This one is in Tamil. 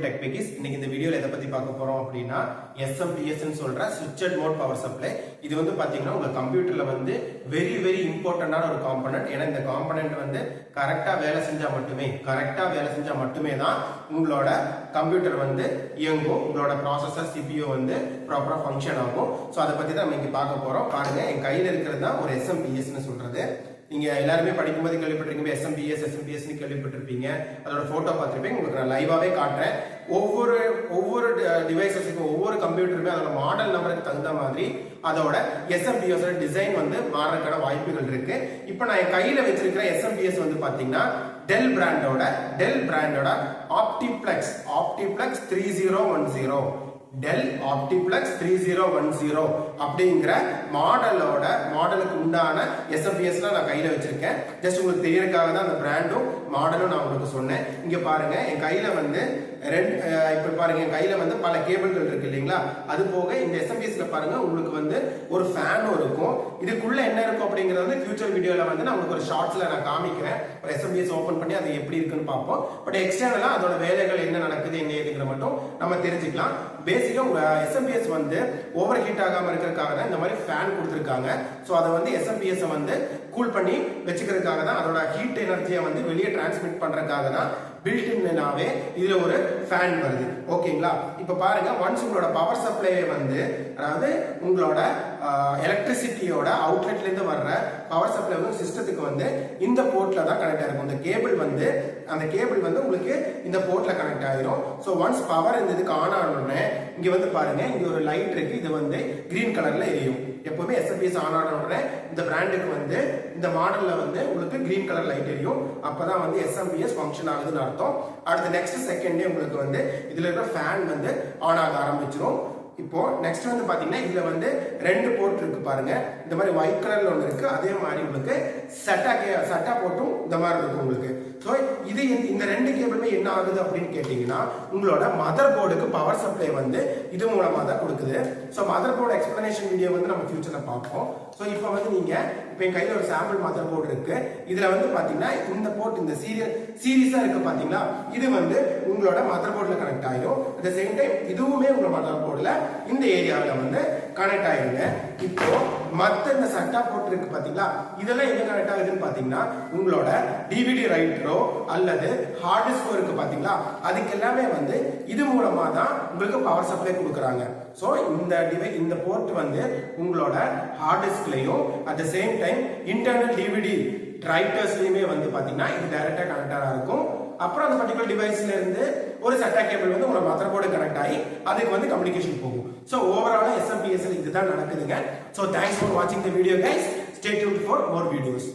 டெக் பிகிஸ். இன்னைக்கு இந்த வீடியோல எதை பத்தி பார்க்க போறோம் அப்படின்னா SMPS ன்னு சொல்ற ஸ்விட்சட் மோட் பவர் சப்ளை. இது வந்து பாத்தீங்கன்னா உங்க கம்ப்யூட்டர்ல வந்து வெரி இம்பார்ட்டன்டான ஒரு காம்பனன்ட். ஏன்னா இந்த காம்பனன்ட் வந்து கரெக்டா வேலை செஞ்சா மட்டுமே தான் உங்களோட கம்ப்யூட்டர் வந்து இயங்கும். உங்களோட ப்ராசஸர் CPU வந்து ப்ராப்பரா ஃபங்க்ஷன் ஆகும். ஸோ அதை பத்தி தான் நம்ம இங்க பார்க்க போறோம். பாருங்க, என் கையில இருக்கிறது தான் ஒரு SMPS ன்னு சொல்றது. நீங்க எல்லாருமே படிக்கும்போது கேள்விப்பட்டிருக்கீங்க, SMPS கேள்விப்பட்டிருப்பீங்க. அதோட போட்டோ பார்த்திருப்பீங்க. உங்களுக்கு நான் லைவாவே காட்டுறேன். ஒவ்வொரு டிவைசஸுக்கும் ஒவ்வொரு கம்ப்யூட்டருமே அதோட மாடல் நம்பருக்கு தகுந்த மாதிரி அதோட SMPS டிசைன் வந்து மாறதுக்கான வாய்ப்புகள் இருக்கு. இப்போ நான் என் கையில வச்சிருக்கிற SMPS வந்து பாத்தீங்கன்னா டெல் பிராண்டோட ஆப்டிப்ளெக்ஸ் 3010 டெல் ஆப்டிப்ளெக்ஸ் 3010 அப்படிங்கிற மாடலுக்கு உண்டான SMPS நான் கையில வச்சிருக்கேன். ஜஸ்ட் உங்களுக்கு தெரியறதுக்காக தான் அந்த பிராண்டும் மாடலும் நான் உங்களுக்கு சொன்னேன். இங்க பாருங்க, என் கையில வந்து இப்ப பாருங்க, என் கையில வந்து பல கேபிள்கள் இருக்கு இல்லைங்களா. அது போக இந்த SMPSல பாருங்க உங்களுக்கு வந்து ஒரு ஃபேனும் இருக்கும். இதுக்குள்ள என்ன இருக்கும் அப்படிங்கறது வந்து ஃபியூச்சர் வீடியோல வந்து நான் உங்களுக்கு ஒரு ஷார்ட்ஸ்ல நான் காமிக்கிறேன். ஒரு SMPS ஓபன் பண்ணி அது எப்படி இருக்குன்னு பார்ப்போம். பட் எக்ஸ்டர்னலா அதோட வேலைகள் என்ன நடக்குது என்ன ஏதுங்கிற மட்டும் நம்ம தெரிஞ்சுக்கலாம். பேசிக்கா உங்க SMPS வந்து ஓவர் ஹீட் ஆகாம இருக்கிறதுக்காக தான் இந்த மாதிரி ஃபேன் கொடுத்துருக்காங்க. ஸோ அதை வந்து SMPS வந்து கூல் பண்ணி வச்சுக்கிறதுக்காக தான், அதோட ஹீட் எனர்ஜியை வந்து வெளியே டிரான்ஸ்மிட் பண்றதுக்காக தான் பில்டின்னாவே இதுல ஒரு ஃபேன் வருது. ஓகேங்களா. இப்ப பாருங்க, ஒன்ஸ் உங்களோட பவர் சப்ளை வந்து, அதாவது உங்களோட எலக்ட்ரிசிட்டியோட அவுட்லெட்ல இருந்து வர்ற பவர் சப்ளை வந்து சிஸ்டத்துக்கு வந்து இந்த போர்ட்ல தான் கனெக்ட் ஆயிருக்கும். அந்த கேபிள் வந்து உங்களுக்கு இந்த போர்ட்ல கனெக்ட் ஆயிரும். ஸோ ஒன்ஸ் பவர் இந்த இதுக்கு ஆன் ஆனோடனே இங்க வந்து பாருங்க, இங்க ஒரு லைட் இருக்கு. இது வந்து கிரீன் கலர்ல எரியும். எப்பவுமே SMPS ஆன் ஆன உடனே இந்த பிராண்டுக்கு வந்து இந்த மாடல்ல வந்து உங்களுக்கு கிரீன் கலர் லைட் எரியும். அப்பதான் வந்து SMPS ஃபங்க்ஷன் ஆகுதுன்னு அர்த்தம். அடுத்த நெக்ஸ்ட் செகண்டே உங்களுக்கு வந்து இதுல இருக்கிற ஃபேன் வந்து ஆன் ஆக ஆரம்பிச்சிடும். இப்போ நெக்ஸ்ட் வந்து பாத்தீங்கன்னா இதுல வந்து 2 போர்ட் இருக்கு பாருங்க. இந்த மாதிரி ஒயிட் கலர்ல ஒன்று இருக்கு. அதே மாதிரி உங்களுக்கு சட்டா போட்டும் இந்த மாதிரி இருக்கும் உங்களுக்கு. ஸோ இது இந்த 2 கேபிளுமே என்ன ஆகுது அப்படின்னு கேட்டீங்கன்னா, உங்களோட மதர் போர்டுக்கு பவர் சப்ளை வந்து இது மூலமா தான் கொடுக்குது. So mother board explanation video வந்து நம்ம ஃபியூச்சர்ல பார்ப்போம். ஸோ இப்போ வந்து இப்போ என் கையில ஒரு சாம்பிள் மதர் போர்டு இருக்கு. இதுல வந்து பாத்தீங்கன்னா இந்த போர்ட் இந்த சீரியஸா இருக்கு பாத்தீங்களா, இது வந்து உங்களோட மதர் போர்ட்ல கனெக்ட் ஆயிடும். அட் த சேம் டைம் இதுவுமே உங்களோட மதர் போர்ட்ல இந்த ஏரியாவில் வந்து கனெக்ட் ஆயிருங்க. இப்போ மத்த இந்த சட்டா போர்ட் இருக்கு பாத்தீங்களா, இதெல்லாம் எங்க கனெக்ட் ஆகுதுன்னு பாத்தீங்கன்னா உங்களோட DVD ரைட்டரோ அல்லது ஹார்ட் டிஸ்கோ இருக்கு பாத்தீங்களா, அதுக்கு எல்லாமே வந்து இது மூலமா தான் உங்களுக்கு பவர் சப்ளை கொடுக்குறாங்க. ஸோ இந்த போர்ட் வந்து உங்களோட ஹார்ட் டிஸ்க்லையும் at the same time internal DVD ரைட்டர்ஸ்லயுமே வந்து பாத்தீங்கன்னா இது டைரக்டா கனெக்டா இருக்கும். அப்புறம் அந்த பர்டிகுலர் டிவைஸ்ல இருந்து ஒரு சட்டா கேபிள் வந்து உங்களோட மதர் போர்டு கனெக்ட் ஆகி அதுக்கு வந்து கம்யூனிகேஷன் போகும். ஸோ ஓவராலா SMPS இதுதான் நடக்குதுங்க. ஸோ தேங்க்ஸ் ஃபார் வாட்சிங் the video guys. Stay tuned for more videos.